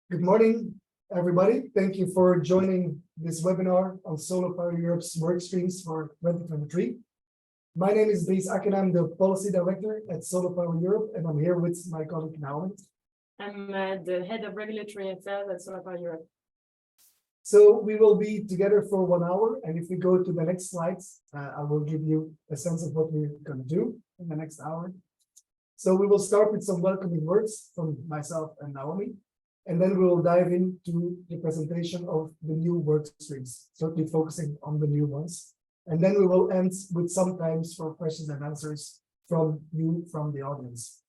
Good morning, everybody. Thank you for joining this webinar on SolarPower Europe's Workstreams for 2023. My name is Dries Akken. I'm the Policy Director at SolarPower Europe, and I'm here with my colleague Naomi. I'm the head of regulatory affairs at SolarPower Europe. So we will be together for 1 hour, and if we go to the next slides, I will give you a sense of what we're going to do in the next hour. So we will start with some welcoming words from myself and Naomi, and then we will dive into the presentation of the new work streams, certainly focusing on the new ones. And then we will end with some times for questions and answers from you, from the audience.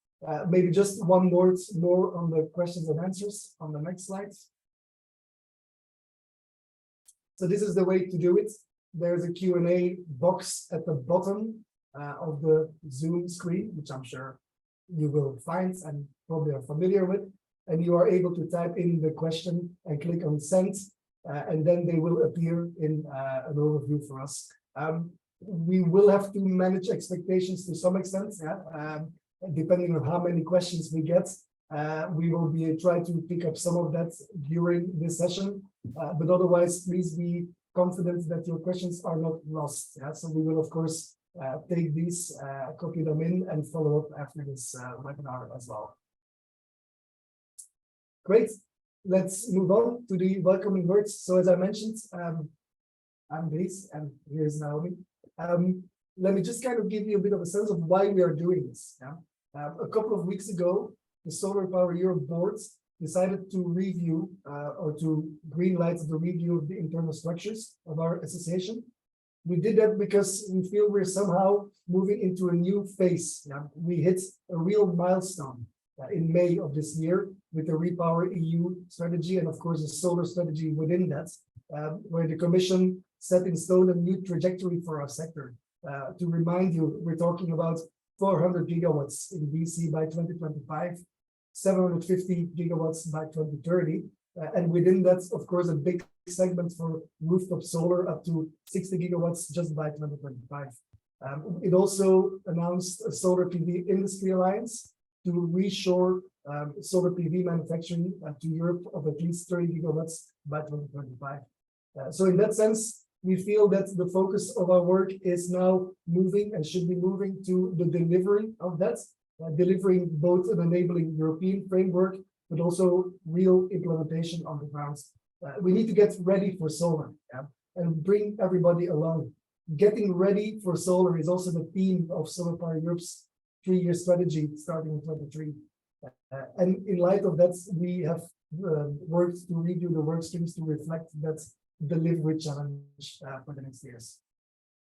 Maybe just one word more on the questions and answers on the next slide. So this is the way to do it. There's a Q&A box at the bottom of the Zoom screen, which I'm sure you will find and probably are familiar with. And you are able to type in the question and click on send, and then they will appear in an overview for us. We will have to manage expectations to some extent, depending on how many questions we get. We will be try to pick up some of that during this session, but otherwise, please be confident that your questions are not lost. So we will, of course, take these, copy them in, and follow up after this webinar as well. Great. Let's move on to the welcoming words. So as I mentioned, I'm Dries, and here's Naomi. Let me just kind of give you a bit of a sense of why we are doing this. A couple of weeks ago, the SolarPower Europe board decided to review or to greenlight the review of the internal structures of our association. We did that because we feel we're somehow moving into a new phase. We hit a real milestone in May of this year with the Repower EU strategy and, of course, the solar strategy within that, where the Commission set in stone a new trajectory for our sector. To remind you, we're talking about 400 gigawatts in DC by 2025, 750 gigawatts by 2030. And within that, of course, a big segment for rooftop solar up to 60 gigawatts just by 2025. It also announced a solar PV industry alliance to reshore solar PV manufacturing to Europe of at least 30 gigawatts by 2025. So in that sense, we feel that the focus of our work is now moving and should be moving to the delivery of that, delivering both an enabling European framework, but also real implementation on the ground. We need to get ready for solar and bring everybody along. Getting ready for solar is also the theme of SolarPower Europe's 3-year strategy starting in 2023. And in light of that, we have worked to review the work streams to reflect that delivery challenge for the next years.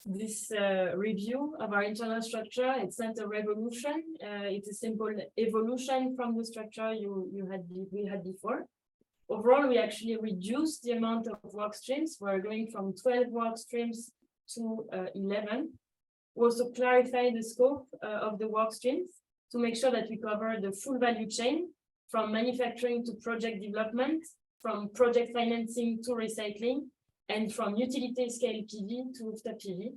This review of our internal structure, it's not a revolution. It's a simple evolution from the structure we had before. Overall, we actually reduced the amount of work streams. We're going from 12 work streams to 11. We also clarify the scope of the work streams to make sure that we cover the full value chain from manufacturing to project development, from project financing to recycling, and from utility scale PV to rooftop PV.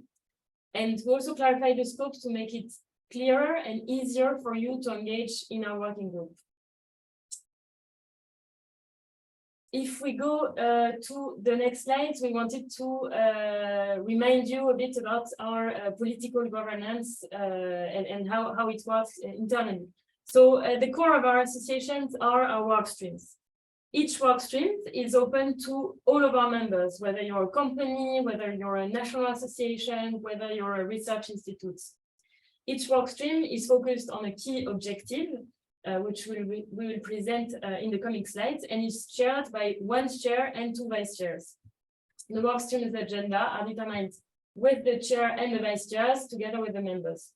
And we also clarify the scope to make it clearer and easier for you to engage in our working group. If we go to the next slides, we wanted to remind you a bit about our political governance and how it works internally. So the core of our associations are our work streams. Each work stream is open to all of our members, whether you're a company, whether you're a national association, whether you're a research institute. Each work stream is focused on a key objective, which we will present in the coming slides, and is chaired by 1 chair and 2 vice chairs. The work stream's agenda are determined with the chair and the vice chairs together with the members.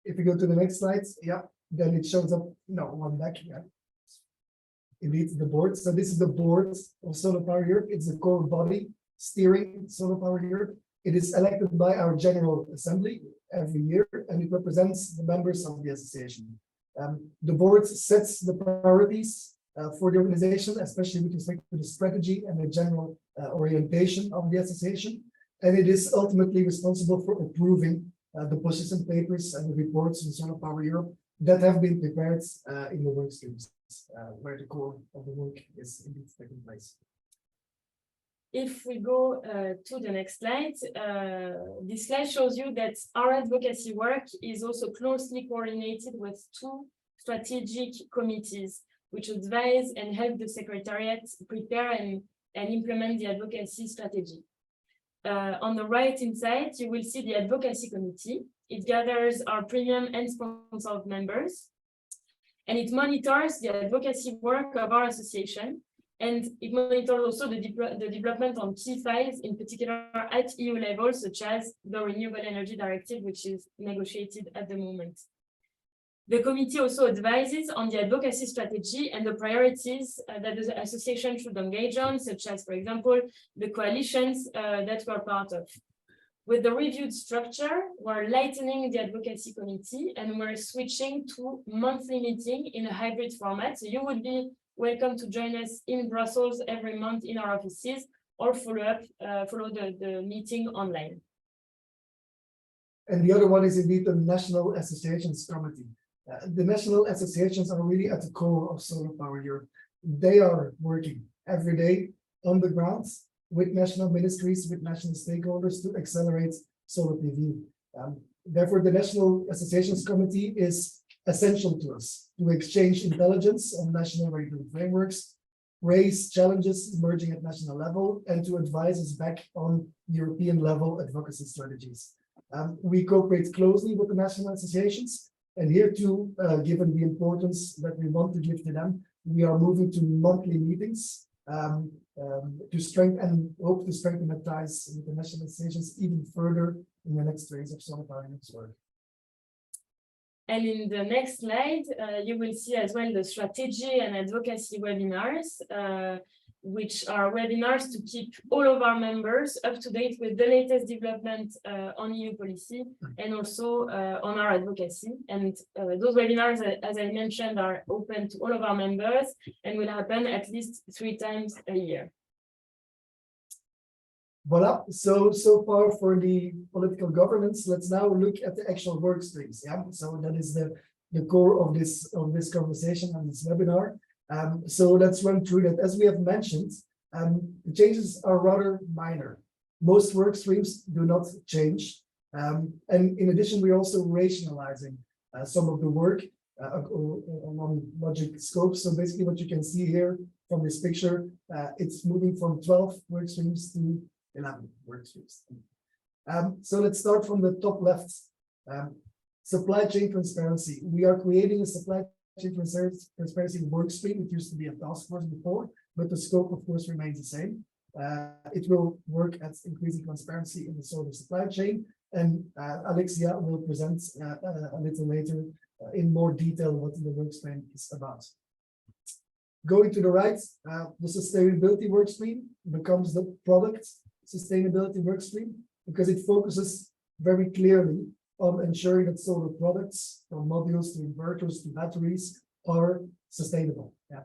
If we go to the next slide, then it shows up, one back here. Indeed, the board. So this is the board of SolarPower Europe. It's the core body steering SolarPower Europe. It is elected by our General Assembly every year, and it represents the members of the association. The board sets the priorities for the organization, especially with respect to the strategy and the general orientation of the association. And it is ultimately responsible for approving the position papers and the reports in SolarPower Europe that have been prepared in the work streams. where the core of the work is indeed taking place. If we go to the next slide, this slide shows you that our advocacy work is also closely coordinated with two strategic committees, which advise and help the Secretariat prepare and implement the advocacy strategy. On the right-hand side, you will see the Advocacy Committee. It gathers our premium and sponsored members, and it monitors the advocacy work of our association. And it monitors also the development on key files, in particular at EU level, such as the Renewable Energy Directive, which is negotiated at the moment. The committee also advises on the advocacy strategy and the priorities that the association should engage on, such as, for example, the coalitions that we're part of. With the reviewed structure, we're lightening the advocacy committee and we're switching to monthly meeting in a hybrid format. So you would be welcome to join us in Brussels every month in our offices, or follow the meeting online. And the other one is indeed the National Associations Committee. The national associations are really at the core of SolarPower Europe. They are working every day on the ground with national ministries, with national stakeholders to accelerate solar PV. Therefore, the National Associations Committee is essential to us to exchange intelligence on national regulatory frameworks, raise challenges emerging at national level, and to advise us back on European level advocacy strategies. We cooperate closely with the national associations, and here too, given the importance that we want to give to them, we are moving to monthly meetings to strengthen and hope to strengthen the ties with the national associations even further in the next phase of SolarPower Europe's work. And in the next slide, you will see as well the strategy and advocacy webinars, which are webinars to keep all of our members up to date with the latest development on EU policy and also on our advocacy. And those webinars, as I mentioned, are open to all of our members and will happen at least 3 times a year. Voila. So far for the political governance. Let's now look at the actual work streams. Yeah. So that is the core of this conversation and this webinar. So let's run through that. As we have mentioned, the changes are rather minor. Most work streams do not change. And in addition, we're also rationalizing some of the work along logic scope. So basically what you can see here from this picture, it's moving from 12 work streams to 11 work streams. So let's start from the top left. Supply chain transparency. We are creating a supply chain transparency work stream. It used to be a task force before, but the scope, of course, remains the same. It will work at increasing transparency in the solar supply chain. And Alexia will present a little later in more detail what the work stream is about. Going to the right, the sustainability work stream becomes the product sustainability work stream because it focuses very clearly on ensuring that solar products, from modules to inverters to batteries, are sustainable. Yeah.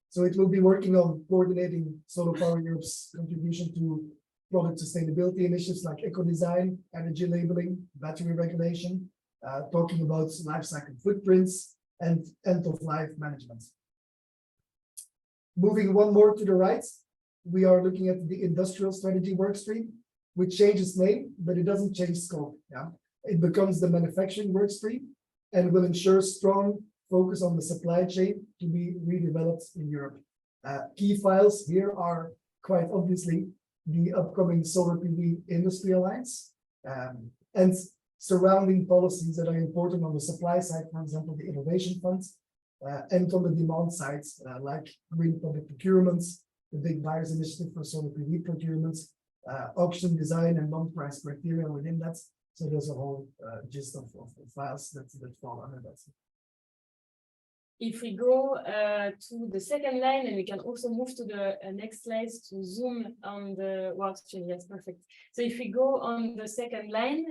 So it will be working on coordinating SolarPower Europe's contribution to product sustainability initiatives like eco-design, energy labeling, battery regulation, talking about life cycle footprints, and end-of-life management. Moving one more to the right, we are looking at the industrial strategy workstream, which changes name, but it doesn't change scope. Yeah, it becomes the manufacturing workstream and will ensure strong focus on the supply chain to be redeveloped in Europe. Key files here are quite obviously the upcoming solar PV industry alliance and surrounding policies that are important on the supply side, for example, the innovation funds, and on the demand side, like green public procurements, the big buyers initiative for solar PV procurements, auction design and non-price criteria within that. So there's a whole gist of files that fall under that. If we go to the second line, and we can also move to the next slides to zoom on the workstream. Yes, perfect. So if we go on the second line,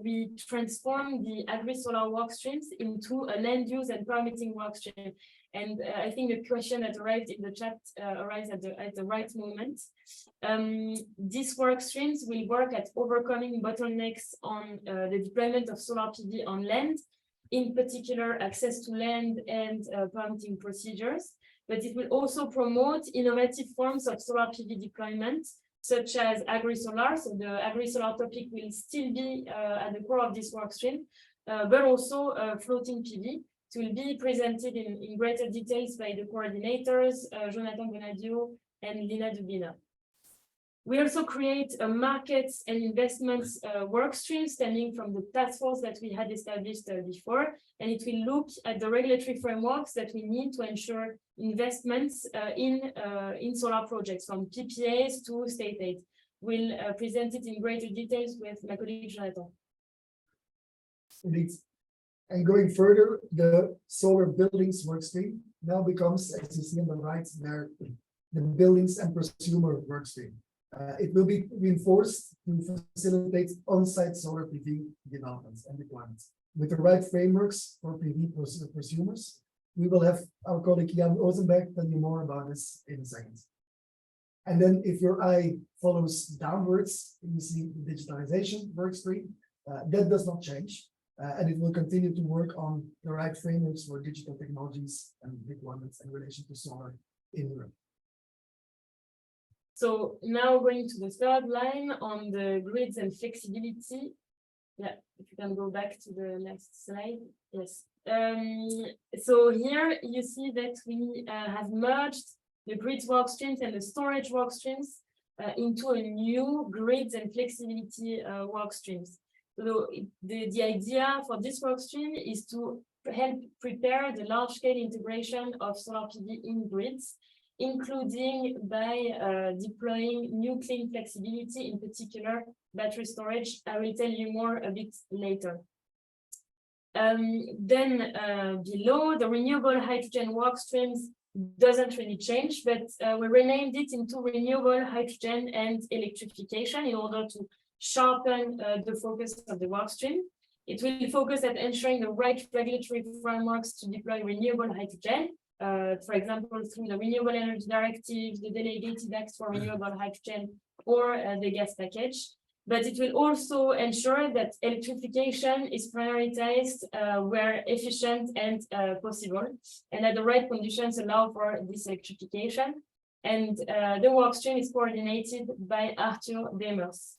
we transform the agri-solar workstreams into a land use and permitting workstream. And I think the question that arrived in the chat arrives at the right moment. These work streams will work at overcoming bottlenecks on the deployment of solar PV on land, in particular access to land and permitting procedures, but it will also promote innovative forms of solar PV deployment, such as agri-solar. So the agri-solar topic will still be at the core of this workstream, but also floating PV. It will be presented in greater details by the coordinators, Jonathan Bonadio and Lina Dubina. We also create a markets and investments work stream stemming from the task force that we had established before, and it will look at the regulatory frameworks that we need to ensure investments in solar projects, from PPAs to state aid. We'll present it in greater details with my colleague Jonathan. Indeed. And going further, the solar buildings workstream now becomes, as you see on the right there, the buildings and prosumer workstream. It will be reinforced to facilitate on-site solar PV developments and deployments. With the right frameworks for PV prosumers, we will have our colleague Jan Ozenberg tell you more about this in a second. And then if your eye follows downwards, you see the digitalization workstream. That does not change, and it will continue to work on the right frameworks for digital technologies and deployments in relation to solar in Europe. So now going to the third line on the grids and flexibility. Yeah, if you can go back to the next slide. Yes. So here you see that we have merged the grids work streams and the storage work streams into a new grids and flexibility work streams. So the idea for this work stream is to help prepare the large-scale integration of solar PV in grids, including by deploying new clean flexibility, in particular battery storage. I will tell you more a bit later. Then below, the renewable hydrogen work streams doesn't really change, but we renamed it into renewable hydrogen and electrification in order to sharpen the focus of the work stream. It will focus at ensuring the right regulatory frameworks to deploy renewable hydrogen. For example, through the Renewable Energy Directive, the Delegated Acts for Renewable Hydrogen, or the gas package. But it will also ensure that electrification is prioritized where efficient and possible, and that the right conditions allow for this electrification. And the workstream is coordinated by Arthur Demers.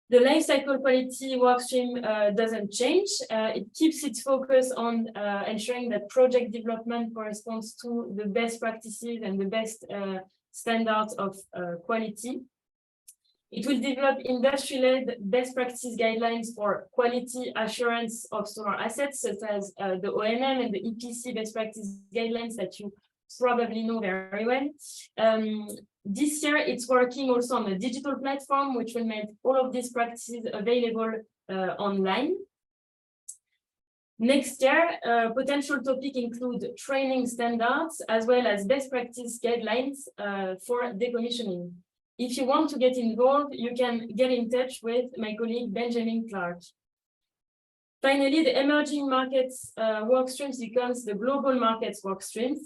The life cycle quality workstream doesn't change. It keeps its focus on ensuring that project development corresponds to the best practices and the best standards of quality. It will develop industry-led best practice guidelines for quality assurance of solar assets, such as the OMM and the EPC best practice guidelines that you probably know very well. This year, it's working also on a digital platform, which will make all of these practices available online. Next year, potential topics include training standards, as well as best practice guidelines for decommissioning. If you want to get involved, you can get in touch with my colleague, Benjamin Clark. Finally, the emerging markets workstreams becomes the global markets workstreams.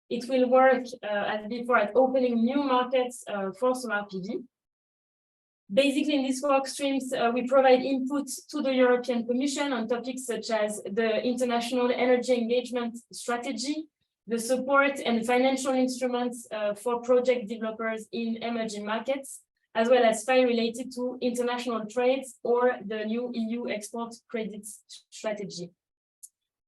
It will work as before at opening new markets for solar PV. Basically, in these work streams, we provide input to the European Commission on topics such as the International Energy Engagement Strategy, the support and financial instruments for project developers in emerging markets, as well as files related to international trades or the new EU export credits strategy.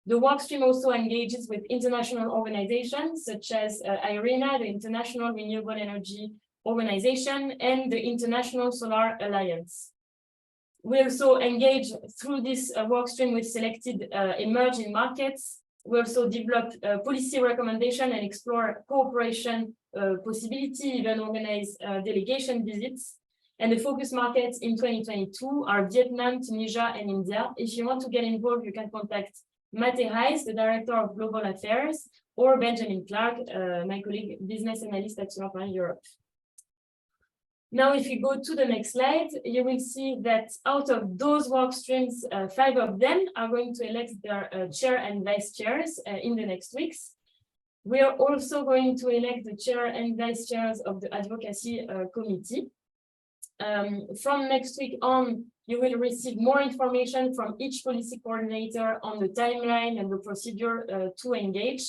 The workstream also engages with international organizations such as IRENA, the International Renewable Energy Organization, and the International Solar Alliance. We also engage through this workstream with selected emerging markets. We also develop policy recommendation and explore cooperation possibility, even organize delegation visits. And the focus markets in 2022 are Vietnam, Tunisia, and India. If you want to get involved, you can contact Mate Reis, the Director of Global Affairs, or Benjamin Clark, my colleague, business analyst at SolarPower Europe. Now, if you go to the next slide, you will see that out of those work streams, 5 of them are going to elect their chair and vice chairs in the next weeks. We are also going to elect the chair and vice chairs of the advocacy committee. From next week on, You will receive more information from each policy coordinator on the timeline and the procedure to engage.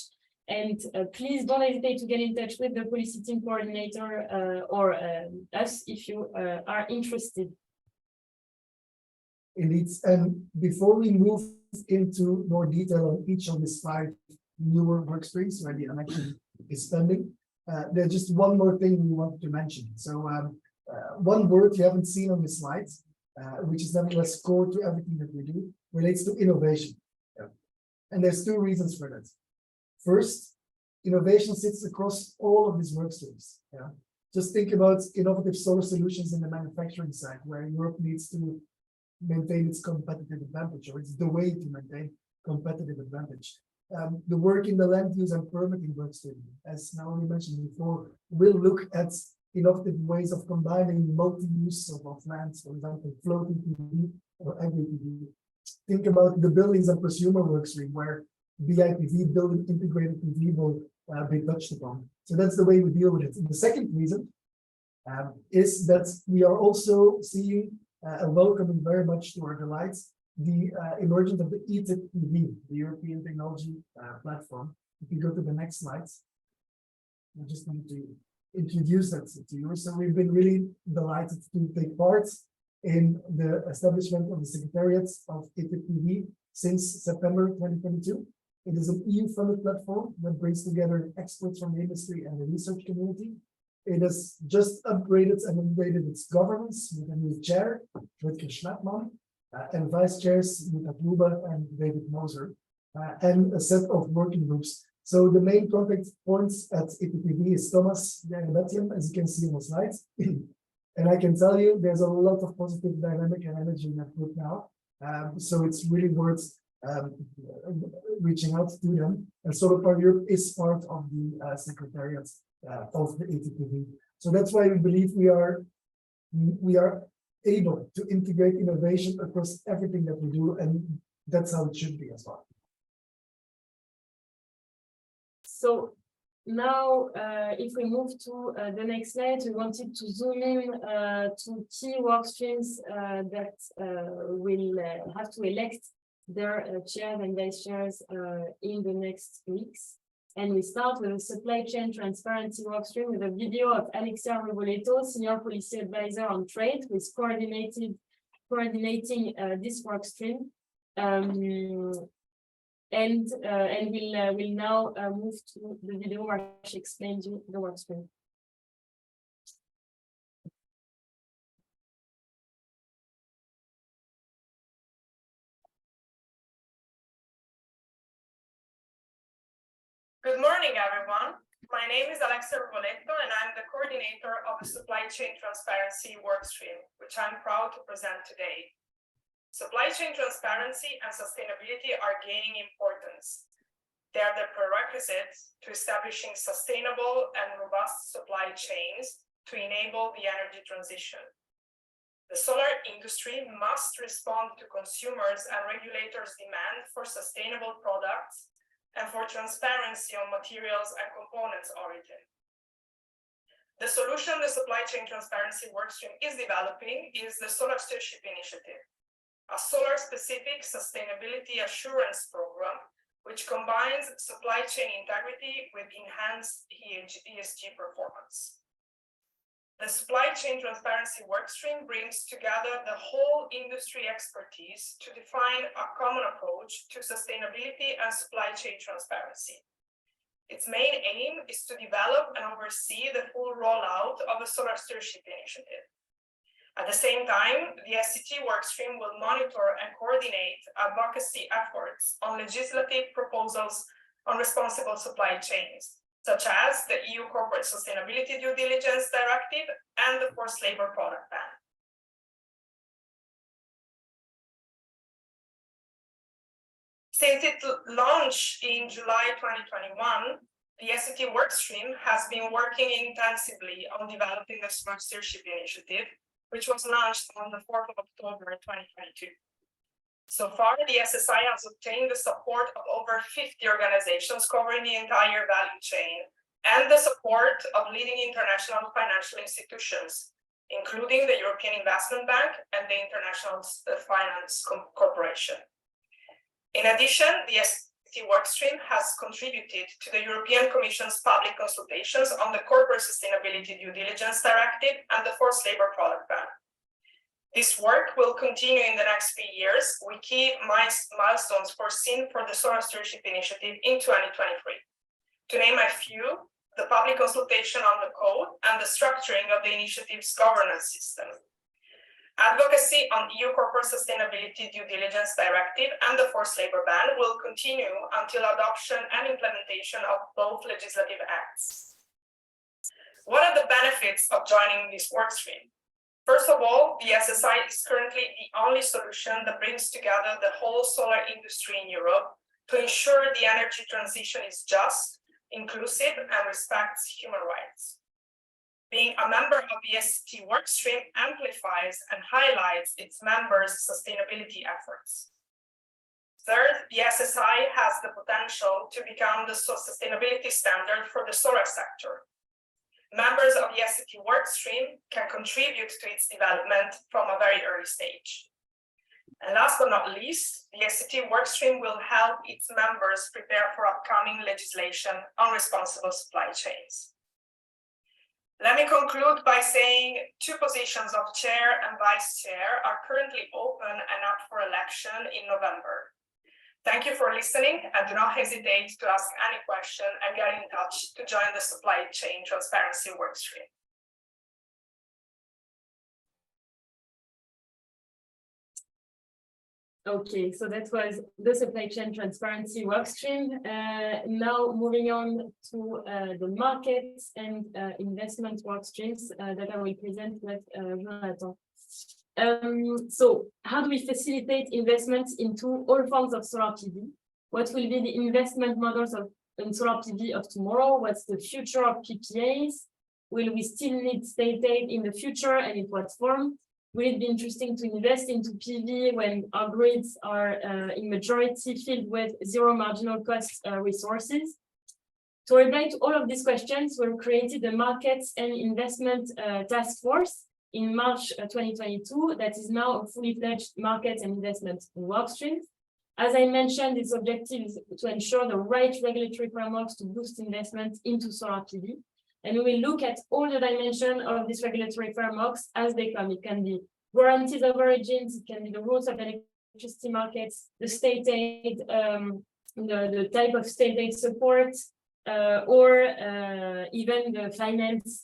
And please don't hesitate to get in touch with the policy team coordinator or us if you are interested. Indeed, and before we move into more detail on each of these 5 newer work streams where the election is pending, there's just one more thing we want to mention. So one word you haven't seen on the slides, which is nevertheless core to everything that we do, relates to innovation. Yeah. And there's 2 reasons for that. First, innovation sits across all of these work streams. Yeah. Just think about innovative solar solutions in the manufacturing side, where Europe needs to maintain its competitive advantage, or it's the way to maintain competitive advantage. The work in the land use and permitting work stream, as Naomi mentioned before, will look at innovative ways of combining multi-use of lands, for example, floating PV or agri-PV. Think about the buildings and consumer work stream, where BIPV, building integrated PV, will be touched upon. So that's the way we deal with it. And the second reason is that we are also seeing and welcoming very much to our delight the emergence of the ETIP-PV, the European Technology Platform. If you go to the next slides, I just need to introduce that to you. So we've been really delighted to take part in the establishment of the Secretariat of ETIP-PV since September 2022. It is an EU-funded platform that brings together experts from the industry and the research community. It has just upgraded and upgraded its governance with a new chair, Rutger Schnappmann, and vice chairs, Jutta Gruber and David Moser, and a set of working groups. So the main contact points at ETP-PV is Thomas Janibetian, as you can see on the slides. And I can tell you, there's a lot of positive dynamic and energy in that group now. So it's really worth reaching out to them. And SolarPower Europe is part of the Secretariat of the ETP-PV. So that's why we believe we are able to integrate innovation across everything that we do, and that's how it should be as well. So now, if we move to the next slide, we wanted to zoom in to key work streams that will have to elect their chairs and vice chairs in the next weeks. And we start with a supply chain transparency workstream with a video of Alexia Reboleto, Senior Policy Advisor on Trade, who is coordinating this workstream. And we'll now move to the video where she explains you the workstream. Good morning, everyone. My name is Alexia Reboleto, and I'm the coordinator of the Supply Chain Transparency Workstream, which I'm proud to present today. Supply chain transparency and sustainability are gaining importance. They are the prerequisites to establishing sustainable and robust supply chains to enable the energy transition. The solar industry must respond to consumers' and regulators' demand for sustainable products and for transparency on materials and components origin. The solution the Supply Chain Transparency Workstream is developing is the Solar Stewardship Initiative, a solar-specific sustainability assurance program which combines supply chain integrity with enhanced ESG performance. The Supply Chain Transparency Workstream brings together the whole industry expertise to define a common approach to sustainability and supply chain transparency. Its main aim is to develop and oversee the full rollout of the Solar Stewardship Initiative. At the same time, the SCT Workstream will monitor and coordinate advocacy efforts on legislative proposals on responsible supply chains, such as the EU Corporate Sustainability Due Diligence Directive and the Forced Labor Product Ban. Since its launch in July 2021, the SCT Workstream has been working intensively on developing the Smart Stewardship Initiative, which was launched on the 4th of October 2022. So far, the SSI has obtained the support of over 50 organizations covering the entire value chain and the support of leading international financial institutions, including the European Investment Bank and the International Finance Corporation. In addition, the SCT workstream has contributed to the European Commission's public consultations on the Corporate Sustainability Due Diligence Directive and the Forced Labor Product Ban. This work will continue in the next few years with key milestones foreseen for the Solar Stewardship Initiative in 2023. To name a few, the public consultation on the code and the structuring of the initiative's governance system. Advocacy on EU Corporate Sustainability Due Diligence Directive and the Forced Labor Ban will continue until adoption and implementation of both legislative acts. What are the benefits of joining this workstream? First of all, the SSI is currently the only solution that brings together the whole solar industry in Europe to ensure the energy transition is just, inclusive, and respects human rights. Being a member of the SCT workstream amplifies and highlights its members' sustainability efforts. Third, the SSI has the potential to become the sustainability standard for the solar sector. Members of the SCT workstream can contribute to its development from a very early stage. And last but not least, the SCT workstream will help its members prepare for upcoming legislation on responsible supply chains. Let me conclude by saying two positions of chair and vice chair are currently open and up for election in November. Thank you for listening, and do not hesitate to ask any question and get in touch to join the Supply Chain Transparency Workstream. Okay, so that was the Supply Chain Transparency Workstream. Now moving on to the markets and investment workstreams that I will present with Jonathan. So how do we facilitate investments into all forms of solar PV? What will be the investment models in solar PV of tomorrow? What's the future of PPAs? Will we still need state aid in the future, and in what form? Will it be interesting to invest into PV when our grids are in majority filled with zero marginal cost resources? To reply to all of these questions, we created the Markets and Investment Task Force in March 2022, that is now a fully fledged market and investment workstream. As I mentioned, its objective is to ensure the right regulatory frameworks to boost investment into solar PV. And we will look at all the dimensions of these regulatory frameworks as they come. It can be guarantees of origins, it can be the rules of electricity markets, the state aid, the type of state aid support, or even the finance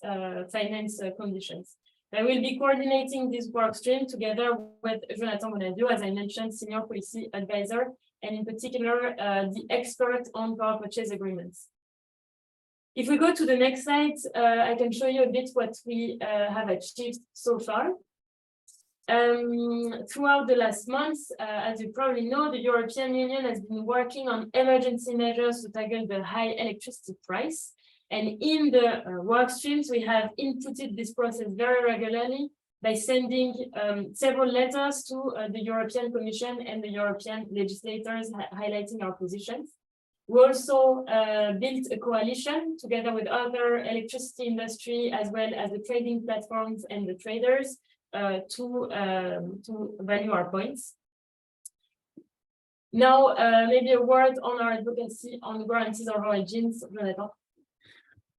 conditions. I will be coordinating this workstream together with Jonathan Bonadio, as I mentioned, Senior Policy Advisor, and in particular, the expert on power purchase agreements. If we go to the next slide, I can show you a bit what we have achieved so far. Throughout the last months, as you probably know, the European Union has been working on emergency measures to tackle the high electricity price. And in the work streams, we have inputted this process very regularly by sending several letters to the European Commission and the European legislators highlighting our positions. We also built a coalition together with other electricity industry as well as the trading platforms and the traders to value our points. Now, maybe a word on our advocacy on guarantees of origins, Jonathan.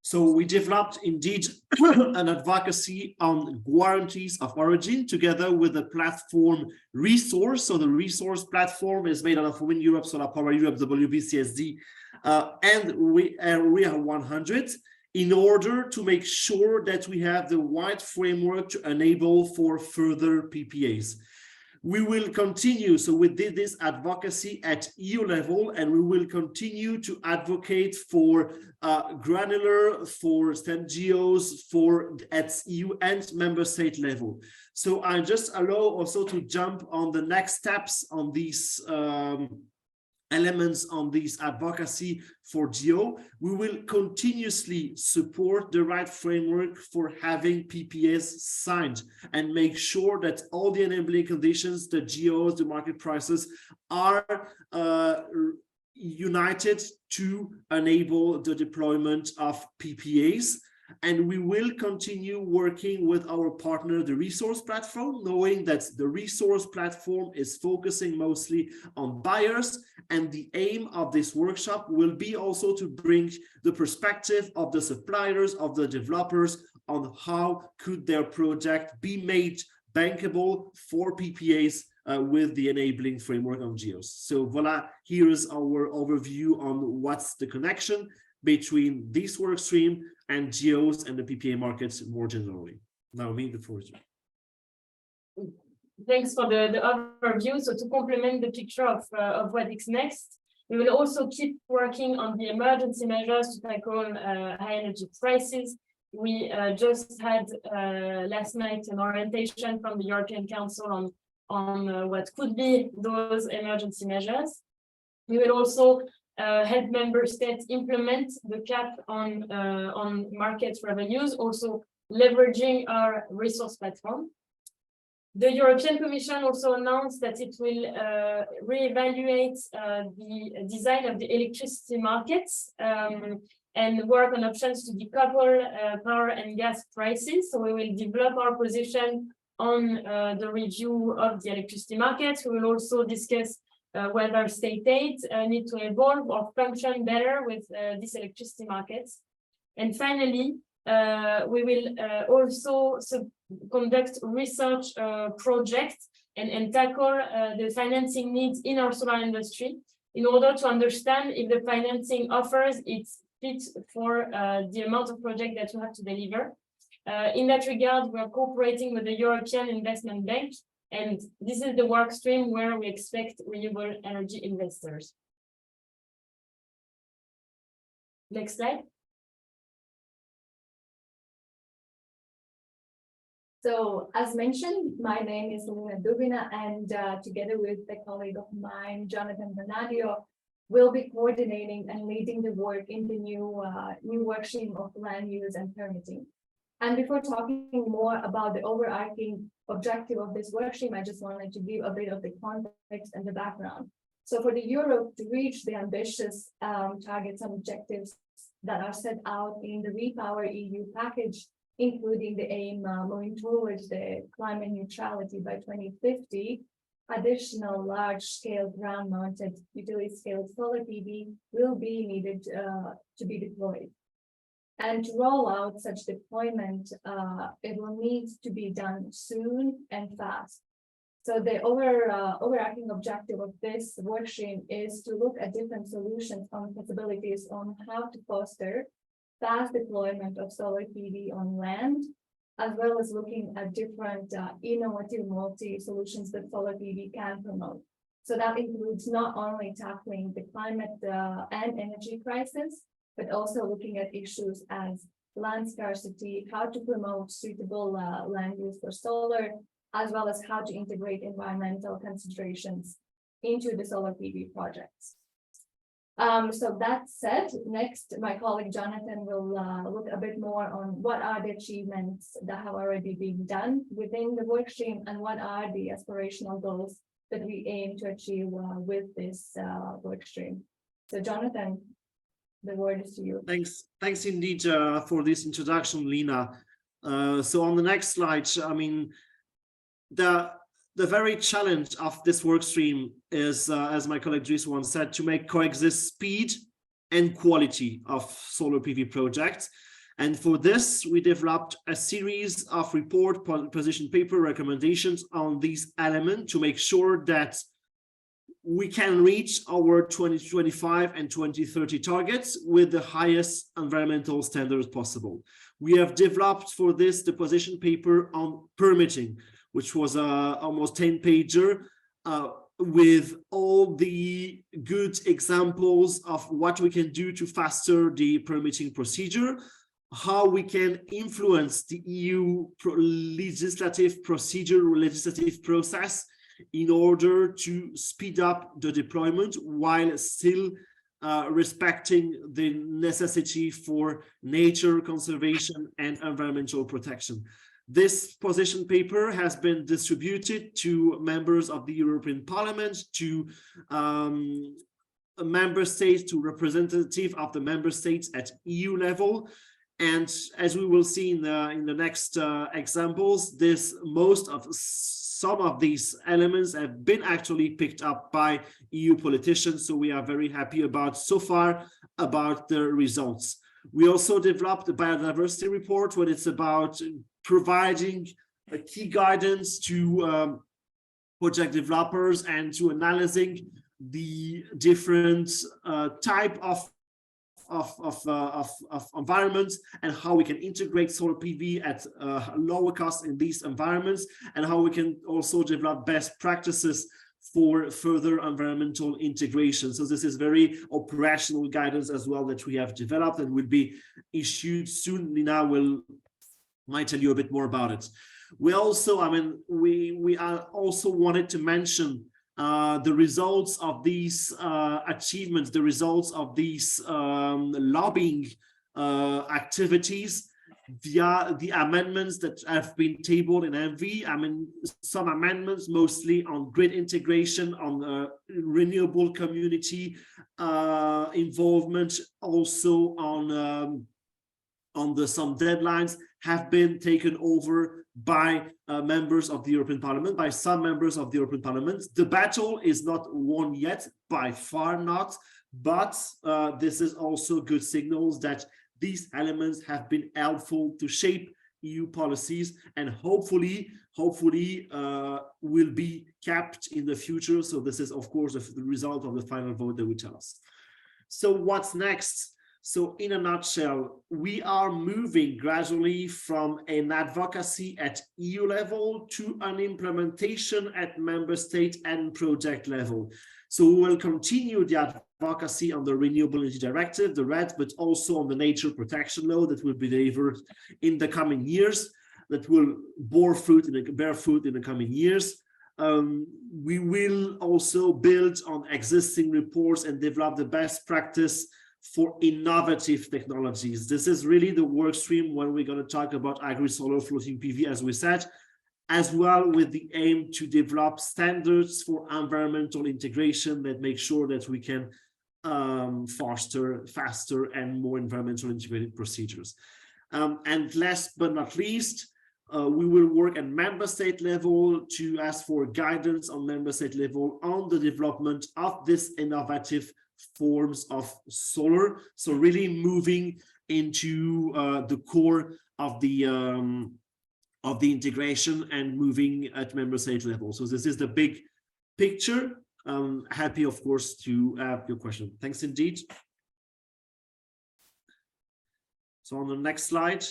So we developed indeed an advocacy on guarantees of origin together with the platform resource. So the resource platform is made out of Wind Europe, SolarPower Europe, WBCSD, and we are 100 in order to make sure that we have the right framework to enable for further PPAs. We will continue, so we did this advocacy at EU level, and we will continue to advocate for granular, for STEM-GEOs, for at EU and member state level. So I just allow also to jump on the next steps on these elements on this advocacy for GEO. We will continuously support the right framework for having PPAs signed and make sure that all the enabling conditions, the GEOs, the market prices are united to enable the deployment of PPAs. And we will continue working with our partner, the resource platform, knowing that the resource platform is focusing mostly on buyers. And the aim of this workshop will be also to bring the perspective of the suppliers, of the developers, on how could their project be made bankable for PPAs with the enabling framework of GEOS. So voila, here is our overview on what's the connection between this work stream and GEOS and the PPA markets more generally. Now, the floor is yours. Thanks for the overview. So to complement the picture of what is next, we will also keep working on the emergency measures to tackle high energy prices. We just had last night an orientation from the European Council on what could be those emergency measures. We will also help member states implement the cap on market revenues, also leveraging our resource platform. The European Commission also announced that it will reevaluate the design of the electricity markets and work on options to decouple power and gas prices. So we will develop our position on the review of the electricity markets. We will also discuss whether state aid need to evolve or function better with these electricity markets. And finally, we will also conduct research projects and tackle the financing needs in our solar industry in order to understand if the financing offers its fit for the amount of project that we have to deliver. In that regard, we are cooperating with the European Investment Bank, and this is the work stream where we expect renewable energy investors. Next slide. So, as mentioned, my name is Luna Dubina, and together with a colleague of mine, Jonathan Bernardio, we'll be coordinating and leading the work in the new work stream of land use and permitting. And before talking more about the overarching objective of this work stream, I just wanted to give a bit of the context and the background. So for the Europe to reach the ambitious targets and objectives that are set out in the Repower EU package, including the aim moving towards the climate neutrality by 2050, additional large-scale ground-mounted utility-scale solar PV will be needed to be deployed. And to roll out such deployment, it will need to be done soon and fast. So the overarching objective of this workstream is to look at different solutions on possibilities on how to foster fast deployment of solar PV on land, as well as looking at different innovative multi-solutions that solar PV can promote. So that includes not only tackling the climate and energy crisis, but also looking at issues as land scarcity, how to promote suitable land use for solar, as well as how to integrate environmental considerations into the solar PV projects. So that said, next, my colleague Jonathan will look a bit more on what are the achievements that have already been done within the workstream and what are the aspirational goals that we aim to achieve with this workstream. So Jonathan, the word is to you. Thanks indeed for this introduction, Lina. So on the next slide, I mean, the very challenge of this work stream is, as my colleague Dries once said, to make coexist speed and quality of solar PV projects. And for this, we developed a series of report, position paper recommendations on this element to make sure that we can reach our 2025 and 2030 targets with the highest environmental standards possible. We have developed for this the position paper on permitting, which was almost 10-pager with all the good examples of what we can do to faster the permitting procedure, how we can influence the EU legislative process in order to speed up the deployment while still respecting the necessity for nature conservation and environmental protection. This position paper has been distributed to members of the European Parliament, to member states, to representatives of the member states at EU level. And as we will see in the next examples, some of these elements have been actually picked up by EU politicians. So we are very happy about so far about the results. We also developed a biodiversity report when it's about providing a key guidance to project developers and to analyzing the different type of environments and how we can integrate solar PV at lower cost in these environments, and how we can also develop best practices for further environmental integration. So this is very operational guidance as well that we have developed and will be issued soon. Nina might tell you a bit more about it. We also, we are also wanted to mention the results of these achievements, the results of these lobbying activities via the amendments that have been tabled in MV. Some amendments mostly on grid integration, on renewable community involvement, also on some deadlines have been taken over by members of the European Parliament, by some members of the European Parliament. The battle is not won yet, by far not, but this is also good signals that these elements have been helpful to shape EU policies, and hopefully will be kept in the future. So this is, of course, the result of the final vote that will tell us. So what's next? So in a nutshell, we are moving gradually from an advocacy at EU level to an implementation at member state and project level. So we will continue the advocacy on the Renewable Energy Directive, the RED, but also on the Nature Protection Law that will be delivered in the coming years, that will bear fruit in the coming years. We will also build on existing reports and develop the best practice for innovative technologies. This is really the work stream when we're going to talk about agri-solar floating PV, as we said, as well with the aim to develop standards for environmental integration that make sure that we can foster faster and more environmental integrated procedures. And last but not least, we will work at member state level to ask for guidance on member state level on the development of this innovative forms of solar. So really moving into the core of the integration and moving at member state level. So this is the big picture. Happy, of course, to have your question. Thanks indeed. So on the next slide,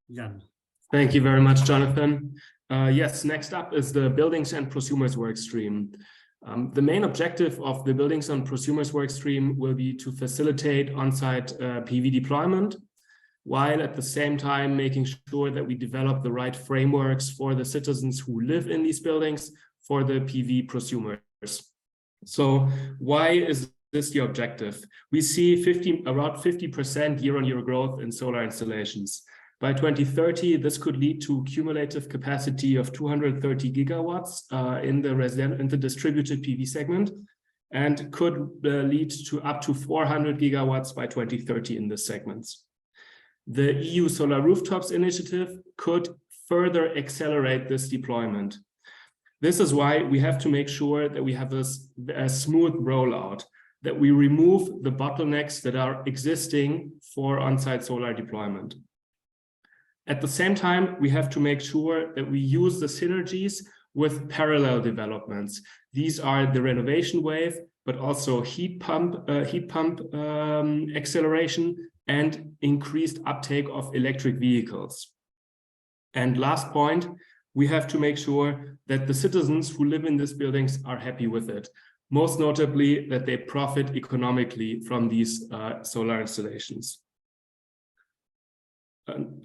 Jan. Thank you very much, Jonathan. Yes, next up is the Buildings and Prosumers workstream. The main objective of the Buildings and Prosumers workstream will be to facilitate on-site PV deployment, while at the same time making sure that we develop the right frameworks for the citizens who live in these buildings for the PV prosumers. So why is this the objective? We see around 50% year-on-year growth in solar installations. By 2030, this could lead to cumulative capacity of 230 gigawatts in the distributed PV segment, and could lead to up to 400 gigawatts by 2030 in this segment. The EU Solar Rooftops initiative could further accelerate this deployment. This is why we have to make sure that we have a smooth rollout, that we remove the bottlenecks that are existing for on-site solar deployment. At the same time, we have to make sure that we use the synergies with parallel developments. These are the renovation wave, but also heat pump acceleration and increased uptake of electric vehicles. And last point, we have to make sure that the citizens who live in these buildings are happy with it. Most notably, that they profit economically from these solar installations.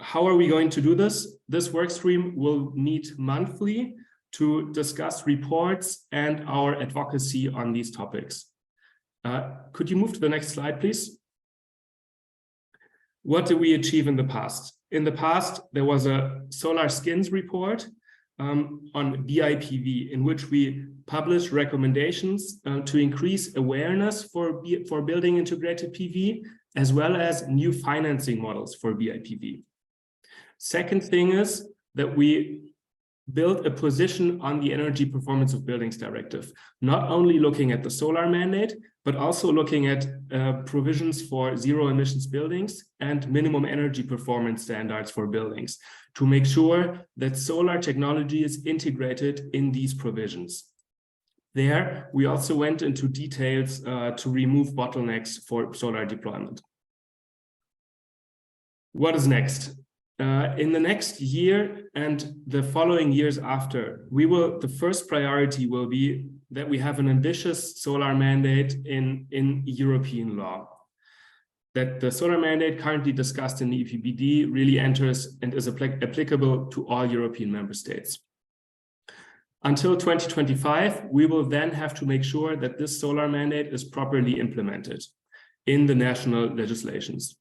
How are we going to do this? This workstream will meet monthly to discuss reports and our advocacy on these topics. Could you move to the next slide, please? What did we achieve in the past? In the past, there was a Solar Skins report on BIPV, in which we published recommendations to increase awareness for building integrated PV as well as new financing models for BIPV. Second thing is that we build a position on the Energy Performance of Buildings Directive, not only looking at the solar mandate, but also looking at provisions for zero emissions buildings and minimum energy performance standards for buildings to make sure that solar technology is integrated in these provisions. There, we also went into details to remove bottlenecks for solar deployment. What is next? In the next year and the following years after, the first priority will be that we have an ambitious solar mandate in European law. That the solar mandate currently discussed in the EPBD really enters and is applicable to all European member states. Until 2025, we will then have to make sure that this solar mandate is properly implemented in the national legislations.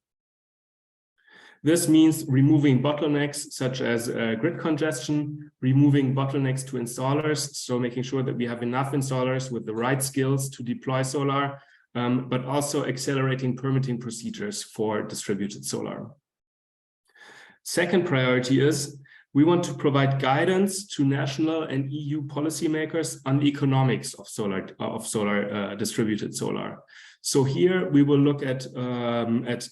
This means removing bottlenecks such as grid congestion, removing bottlenecks to installers, so making sure that we have enough installers with the right skills to deploy solar, but also accelerating permitting procedures for distributed solar. Second priority is we want to provide guidance to national and EU policymakers on the economics of distributed solar. So here we will look at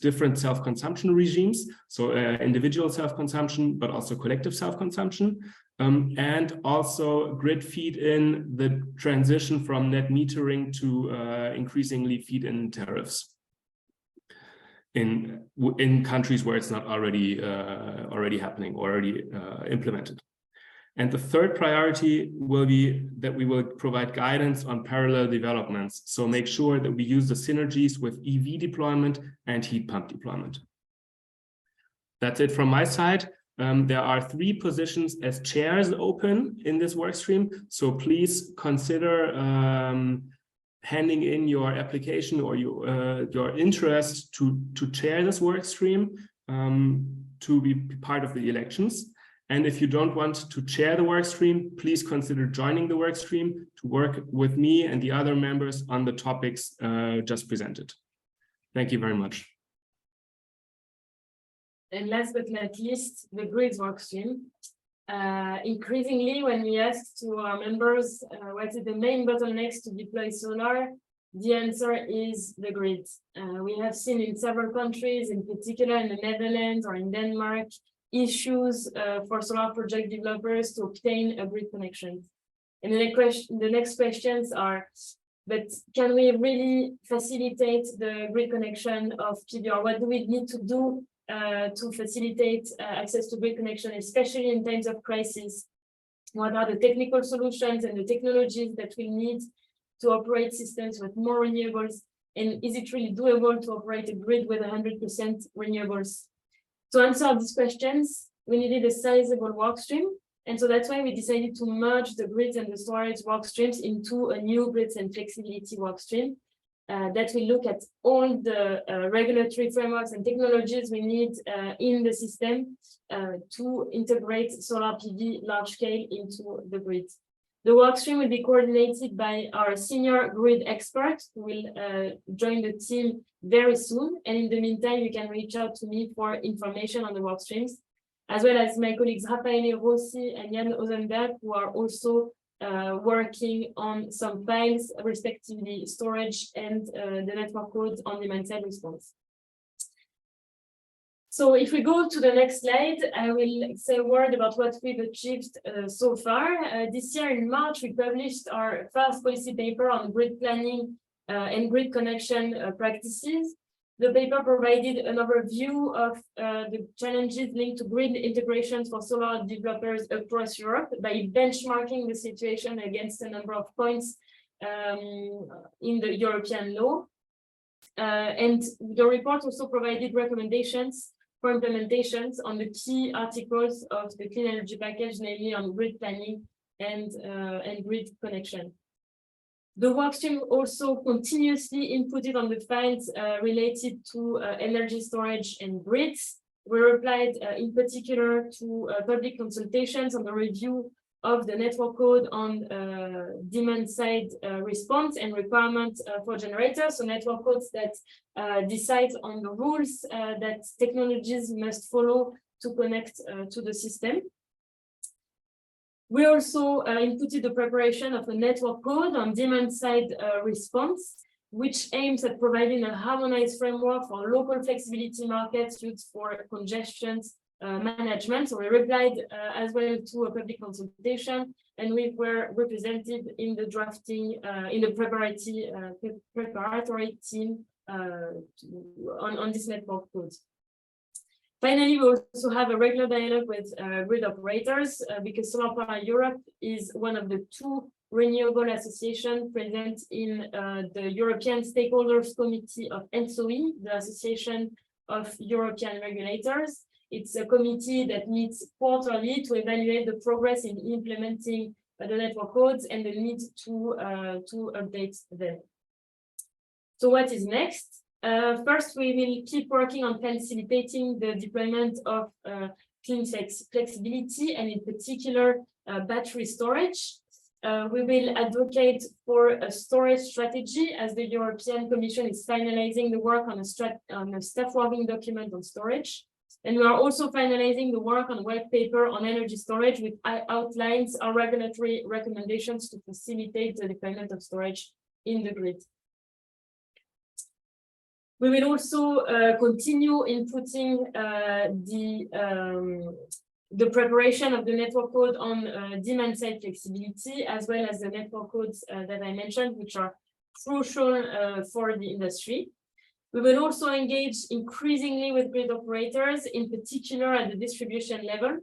different self-consumption regimes, so individual self-consumption, but also collective self-consumption, and also grid feed-in, the transition from net metering to increasingly feed-in tariffs in countries where it's not already happening, already implemented. And the third priority will be that we will provide guidance on parallel developments. So make sure that we use the synergies with EV deployment and heat pump deployment. That's it from my side. There are 3 positions as chairs open in this workstream. So please consider handing in your application or your interest to chair this workstream to be part of the elections. And if you don't want to chair the workstream, please consider joining the workstream to work with me and the other members on the topics just presented. Thank you very much. And last but not least, the grids workstream. Increasingly, when we ask to our members what is the main bottlenecks to deploy solar, the answer is the grid. We have seen in several countries, in particular in the Netherlands or in Denmark, issues for solar project developers to obtain a grid connection. And the next questions are, but can we really facilitate the grid connection of PV, or what do we need to do to facilitate access to grid connection, especially in times of crisis? What are the technical solutions and the technologies that we need to operate systems with more renewables? And is it really doable to operate a grid with 100% renewables? To answer these questions, we needed a sizable workstream. And so that's why we decided to merge the grids and the storage workstreams into a new grids and flexibility workstream that will look at all the regulatory frameworks and technologies we need in the system to integrate solar PV large scale into the grid. The workstream will be coordinated by our senior grid expert who will join the team very soon. And in the meantime, you can reach out to me for information on the workstreams, as well as my colleagues Raffaele Rossi and Jan Ozenberg, who are also working on some files, respectively storage and the network code on demand side response. So if we go to the next slide, I will say a word about what we've achieved so far. This year in March, we published our first policy paper on grid planning and grid connection practices. The paper provided an overview of the challenges linked to grid integrations for solar developers across Europe by benchmarking the situation against a number of points in the European law. And the report also provided recommendations for implementations on the key articles of the clean energy package, namely on grid planning and grid connection. The workstream also continuously inputted on the files related to energy storage and grids. We replied in particular to public consultations on the review of the network code on demand side response and requirements for generators. So network codes that decide on the rules that technologies must follow to connect to the system. We also inputted the preparation of a network code on demand side response, which aims at providing a harmonized framework for local flexibility markets used for congestion management. So we replied as well to a public consultation, and we were represented in the drafting, in the preparatory team on this network code. Finally, we also have a regular dialogue with grid operators because SolarPower Europe is one of the 2 renewable associations present in the European Stakeholders Committee of ENSOE, the Association of European Regulators. It's a committee that meets quarterly to evaluate the progress in implementing the network codes and the need to update them. So what is next? First, we will keep working on facilitating the deployment of clean flexibility and in particular battery storage. We will advocate for a storage strategy as the European Commission is finalizing the work on a staff working document on storage. And we are also finalizing the work on a white paper on energy storage, which outlines our regulatory recommendations to facilitate the deployment of storage in the grid. We will also continue inputting the preparation of the network code on demand side flexibility, as well as the network codes that I mentioned, which are crucial for the industry. We will also engage increasingly with grid operators, in particular at the distribution level,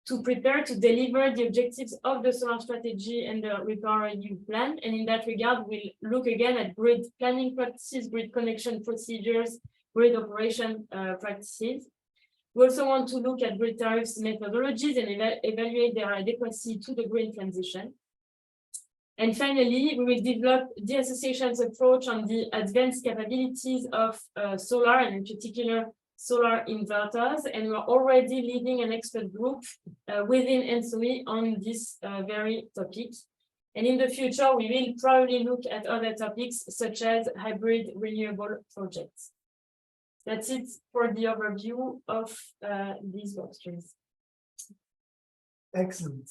to prepare to deliver the objectives of the solar strategy and the REPowerEU plan. And in that regard, we'll look again at grid planning practices, grid connection procedures, grid operation practices. We also want to look at grid tariffs methodologies and evaluate their adequacy to the green transition. And finally, we will develop the association's approach on the advanced capabilities of solar, and in particular, solar inverters, and we're already leading an expert group within ENSOE on this very topic. And in the future, we will probably look at other topics such as hybrid renewable projects. That's it for the overview of these workstreams. Excellent.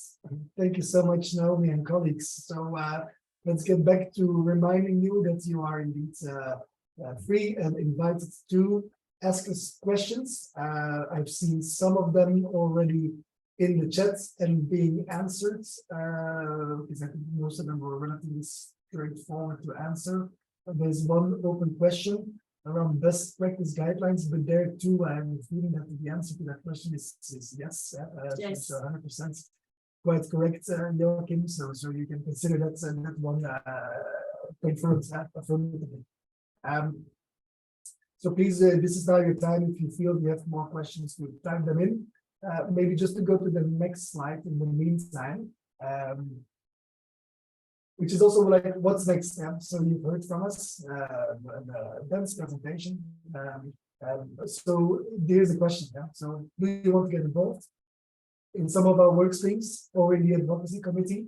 Thank you so much, Naomi and colleagues. So let's get back to reminding you that you are indeed free and invited to ask us questions. I've seen some of them already in the chat and being answered, because I think most of them were relatively straightforward to answer. There's one open question around best practice guidelines, but there too, I have a feeling that the answer to that question is yes. Yes. So 100% quite correct, Joachim. So you can consider that one confirmed affirmatively. So please, this is now your time. If you feel you have more questions, to type them in. Maybe just to go to the next slide in the meantime, which is also like what's next. So you've heard from us, a dense presentation. So there's a question. So do you want to get involved in some of our work streams or in the advocacy committee?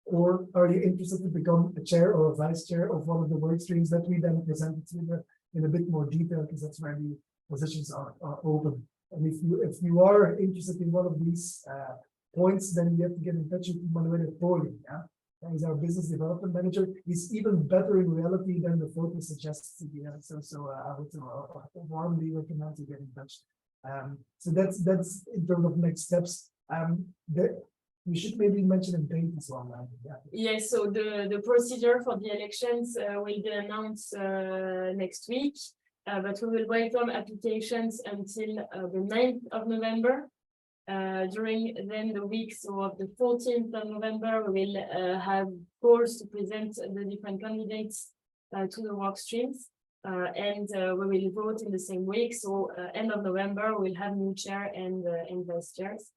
Or are you interested to become a chair or a vice chair of one of the work streams that we then presented to you in a bit more detail, because that's where the positions are open. And if you are interested in one of these points, then you have to get in touch with Manuel Poli. He's our business development manager. He's even better in reality than the photo suggests. So I would warmly recommend you get in touch. So that's in terms of next steps. We should maybe mention a date as well. Yes, so the procedure for the elections will be announced next week, but we will welcome applications until the 9th of November. During then the week of the 14th of November, we will have calls to present the different candidates to the work streams, and we will vote in the same week. So end of November, we'll have new chair and vice chairs.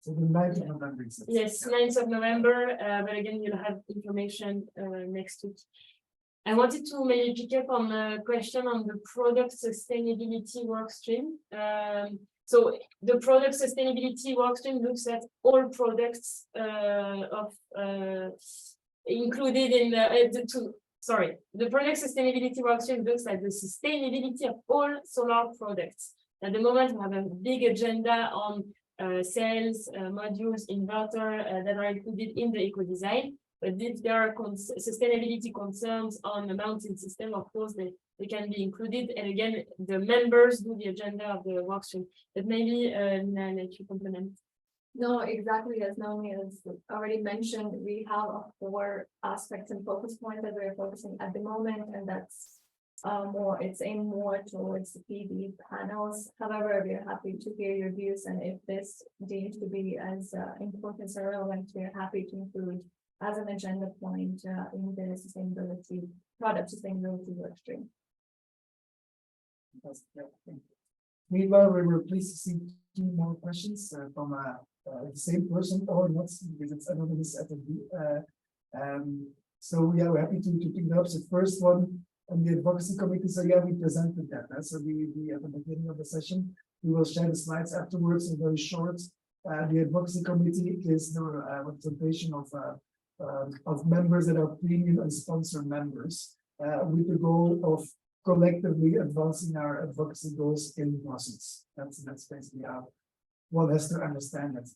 So the 9th of November. Yes, 9th of November, but again, you'll have information next week. I wanted to maybe pick up on a question on the product sustainability work stream. So the product sustainability workstream looks at all products included in the product sustainability workstream looks at the sustainability of all solar products. At the moment, we have a big agenda on cells, modules, inverter that are included in the eco design. But if there are sustainability concerns on the mounting system, of course, they can be included. And again, the members do the agenda of the workstream. But maybe Nina, let you complement. No, exactly as Naomi has already mentioned, we have 4 aspects and focus points that we're focusing at the moment, and that's it's aimed more towards the PV panels. However, we're happy to hear your views, and if this deems to be as important or relevant, we're happy to include as an agenda point in the product sustainability workstream. Meanwhile, we were pleased to see 2 more questions from the same person, or not, because it's anonymous attendee. So yeah, we're happy to pick it up. So first one on the advocacy committee. So yeah, we presented that. So we at the beginning of the session, we will share the slides afterwards and very short. The advocacy committee is the representation of members that are premium and sponsor members, with the goal of collectively advancing our advocacy goals in Brussels. That's basically how one has to understand it.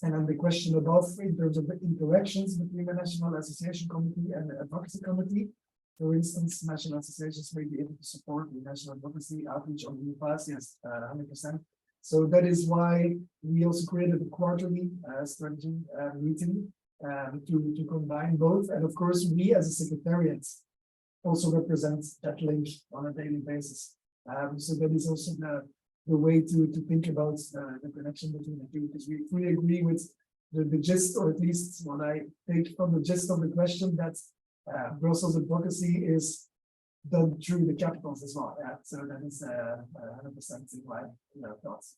And then the question above, in terms of the interactions between the National Association Committee and the Advocacy Committee, for instance, national associations may be able to support the national advocacy outreach on the past, yes, 100%. So that is why we also created a quarterly strategy meeting to combine both. And of course, we as a secretariat also represent that link on a daily basis. So that is also the way to think about the connection between the two, because we fully agree with the gist, or at least what I take from the gist of the question, that Brussels advocacy is done through the capitals as well. Yeah, so that is 100% in line with our thoughts.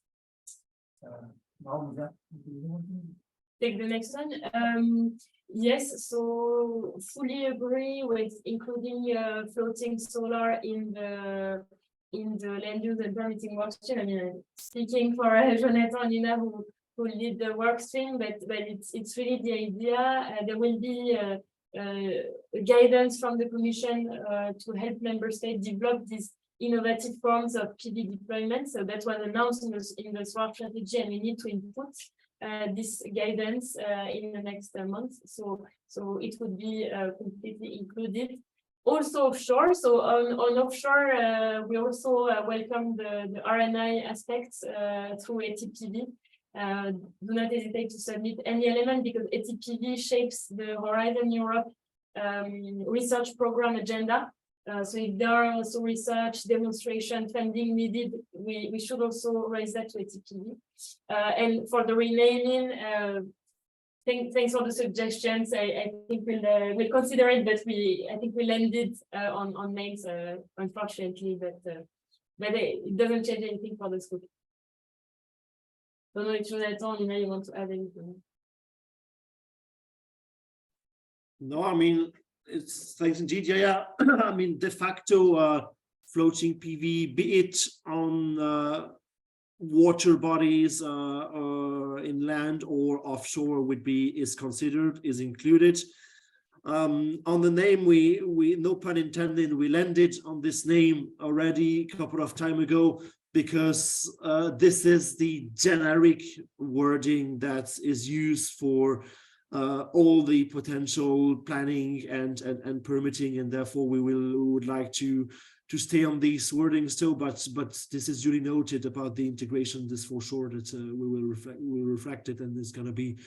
Take the next one. Yes, so fully agree with including floating solar in the land use and permitting workstream. I mean, speaking for Jonathan and Nina who lead the workstream, but it's really the idea. There will be guidance from the Commission to help member states develop these innovative forms of PV deployment. So that was announced in the SWART strategy, and we need to input this guidance in the next month. So it would be completely included. Also offshore. So on offshore, we also welcome the RNI aspects through ATPV. Do not hesitate to submit any element, because ATPV shapes the Horizon Europe research program agenda. So if there are also research, demonstration, funding needed, we should also raise that to ATPV. And for the remaining, thanks for the suggestions. I think we'll consider it, but I think we landed on names, unfortunately, but it doesn't change anything for the scope. Don't know if Jonathan, you want to add anything? No, I mean, it's thanks indeed. Yeah. I mean, de facto floating PV, be it on water bodies inland or offshore, is considered, is included. On the name, we no pun intended, we landed on this name already a couple of time ago, because this is the generic wording that is used for all the potential planning and permitting, and therefore we would like to stay on these wordings still, but this is duly noted about the integration. This for sure that we will reflect it, and it's going to be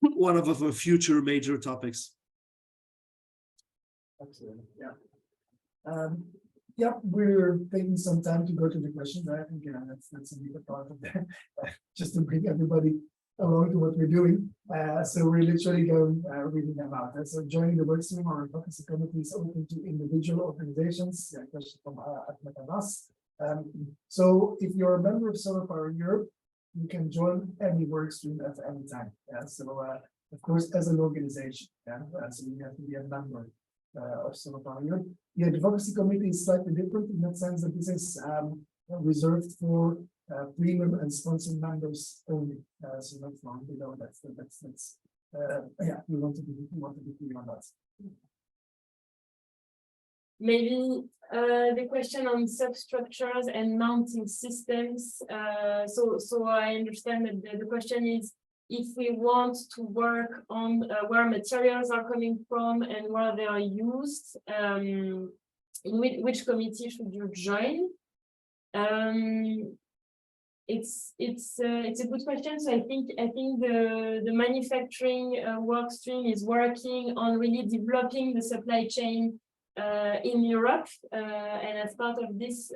one of our future major topics. Absolutely, yeah. Yeah, we're taking some time to go to the questions. I think that's a big part of that, just to bring everybody along to what we're doing. So we're literally going reading about it. So joining the Workstream or advocacy committee is open to individual organizations. Yeah, question from Ahmed Abbas. So if you're a member of SolarPower Europe, you can join any Workstream at any time. Yeah, so of course, as an organization, yeah, so you have to be a member of SolarPower Europe. The advocacy committee is slightly different in that sense that this is reserved for premium and sponsored members only. So not long below. That's yeah. We want to be clear on that. Maybe the question on substructures and mounting systems. So I understand that the question is if we want to work on where materials are coming from and where they are used, which committee should you join? It's a good question. So I think the manufacturing work stream is working on really developing the supply chain in Europe, and as part of this,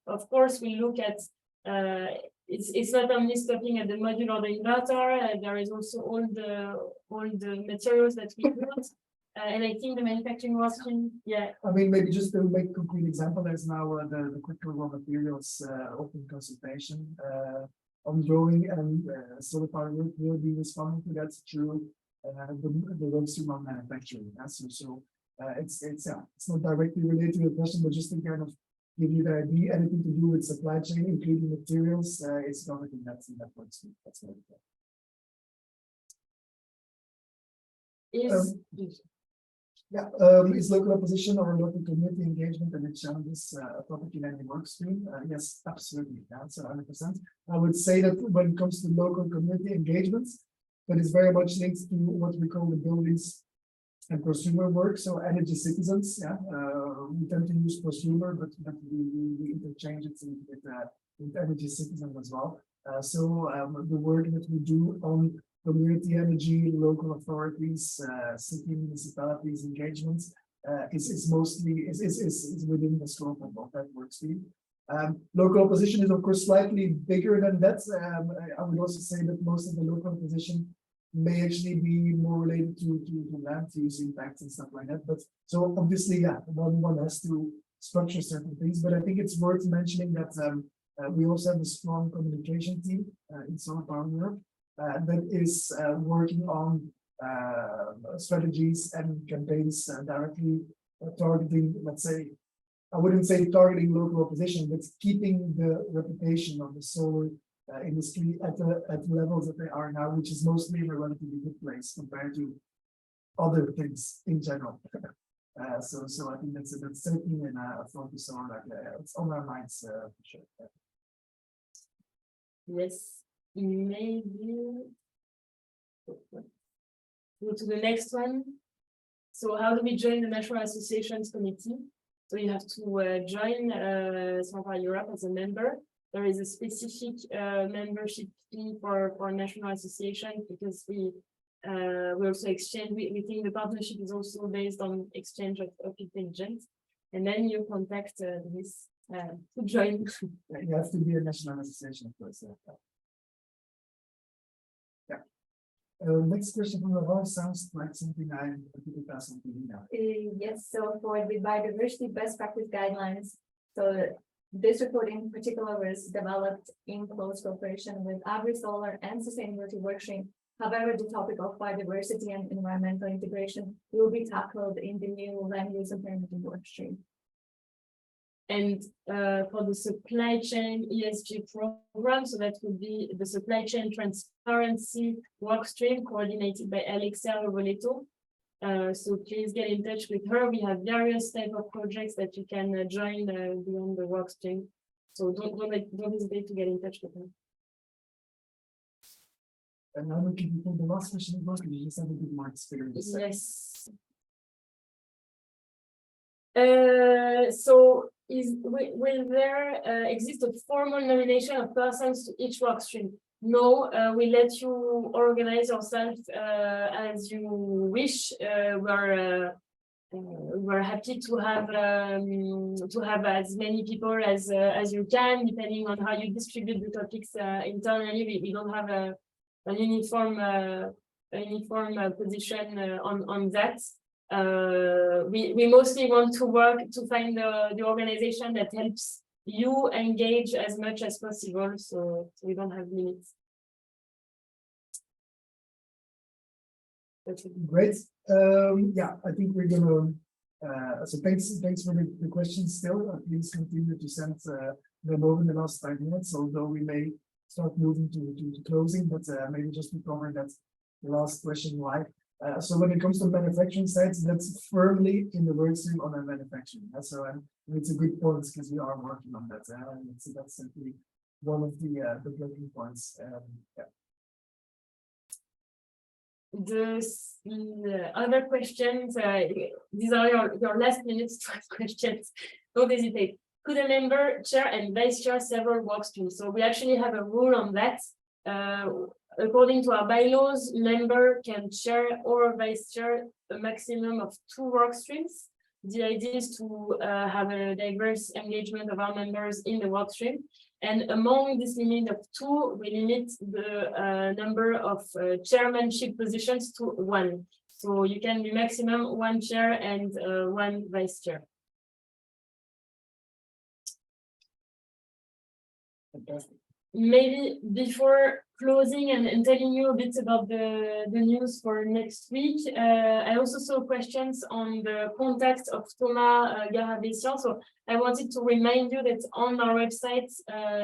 of course, we look at it's not only stopping at the module or the inverter. There is also all the materials that we build, and I think the manufacturing work stream, yeah. I mean, maybe just to make a concrete example, there's now the critical raw materials open consultation ongoing, and SolarPower will be responding to that through the Workstream on manufacturing. So it's not directly related to the question, but just to kind of give you the idea, anything to do with supply chain, including materials, it's covered in that Workstream. That's what is local opposition or local community engagement and its challenges a topic in any work stream? Yes, absolutely. That's 100%. I would say that when it comes to local community engagements, that is very much linked to what we call the buildings and prosumer work. So energy citizens, we tend to use prosumer, but we interchange it with energy citizens as well. The work that we do on community energy, local authorities, city municipalities engagements is mostly within the scope of that work stream. Local opposition is of course slightly bigger than that. I would also say that most of the local opposition may actually be more related to land use impacts and stuff like that. But so obviously, one has to structure certain things. But I think it's worth mentioning that we also have a strong communication team in SolarPower Europe that is working on strategies and campaigns directly targeting, let's say, I wouldn't say targeting local opposition, but keeping the reputation of the solar industry at the levels that they are now, which is mostly in a relatively good place compared to other things in general. So I think that's certainly a focus on it's on our minds for sure. Yes, maybe go to the next one. So how do we join the National Associations Committee? So you have to join SolarPower Europe as a member. There is a specific membership fee for national association because we also exchange. We think the partnership is also based on exchange of intelligence, and then you contact this to join. You have to be a national association, of course. Next question from Laurent sounds like something I could pass on to you now. Yes, so for the biodiversity best practice guidelines, so this report in particular was developed in close cooperation with AgriSolar and Sustainability Workstream. However, the topic of biodiversity and environmental integration will be tackled in the new land use and permitting workstream. And for the supply chain ESG program, so that would be the supply chain transparency workstream coordinated by Alexia Rovoletto. So please get in touch with her. We have various type of projects that you can join beyond the work stream. So don't hesitate to get in touch with her. And now we can the last question was because you just have a bit more experience. Yes. So will there exist a formal nomination of persons to each work stream? No, we let you organize yourself as you wish. We're happy to have as many people as you can, depending on how you distribute the topics internally. We don't have an uniform position on that. We mostly want to work to find the organization that helps you engage as much as possible, so we don't have limits. Great. Yeah, I think we're gonna so thanks for the questions still. Please continue to send them over in the last 5 minutes, although we may start moving to closing, but maybe just to cover that last question why. So when it comes to manufacturing sites, that's firmly in the workstream on our manufacturing. So it's a good point because we are working on that. So that's simply one of the blocking points. Yeah. The other questions, these are your last minutes to ask questions. Don't hesitate. Could a member chair and vice chair several work streams? So we actually have a rule on that. According to our bylaws, member can chair or vice chair a maximum of 2 work streams. The idea is to have a diverse engagement of our members in the work stream. And among this limit of 2, we limit the number of chairmanship positions to 1. So you can be maximum 1 chair and 1 vice chair. Fantastic. Maybe before closing and telling you a bit about the news for next week, I also saw questions on the contact of Thomas Garavessian. So I wanted to remind you that on our website,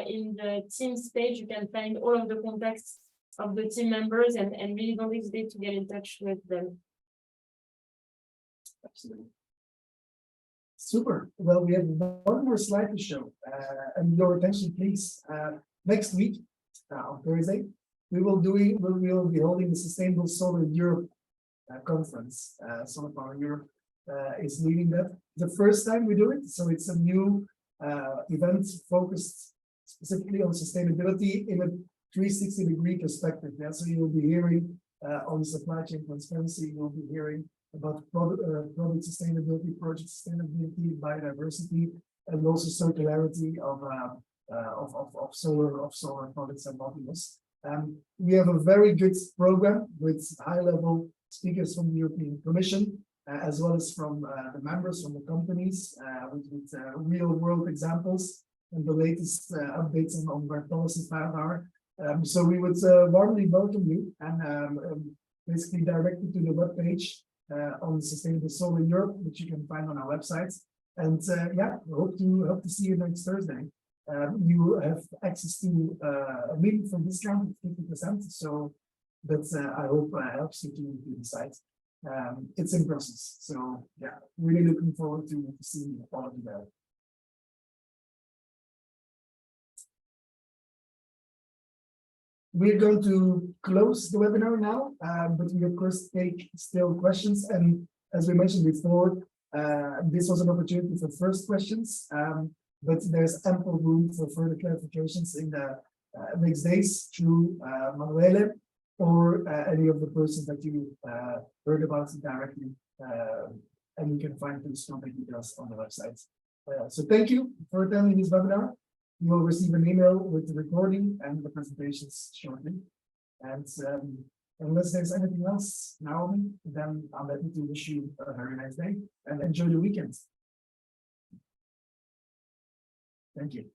in the Teams page, you can find all of the contacts of the team members and really don't hesitate to get in touch with them. Absolutely. Super. Well, we have one more slide to show, and your attention, please. Next week, on Thursday, we will be holding the Sustainable Solar Europe conference. SolarPower Europe is leading that. The first time we do it, so it's a new event focused specifically on sustainability in a 360-degree perspective. Yeah, so you'll be hearing on supply chain transparency. You'll be hearing about product sustainability, project sustainability, biodiversity, and also circularity of solar products and modules. We have a very good program with high-level speakers from the European Commission, as well as from the members from the companies, with real-world examples and the latest updates on where policies are. So we would warmly welcome you and basically direct you to the webpage on Sustainable Solar Europe, which you can find on our website. And yeah, hope to see you next Thursday. You have access to a meaningful discount of 50%. So that I hope helps you to decide. It's in process. So yeah, really looking forward to seeing all of you there. We're going to close the webinar now, but we of course take still questions. And as we mentioned before, this was an opportunity for first questions, but there's ample room for further clarifications in the next days through Manuele or any of the persons that you heard about directly. And you can find those contact details on the website. So thank you for attending this webinar. You will receive an email with the recording and the presentations shortly. And unless there's anything else, Naomi, then I'm happy to wish you a very nice day and enjoy the weekend. Thank you.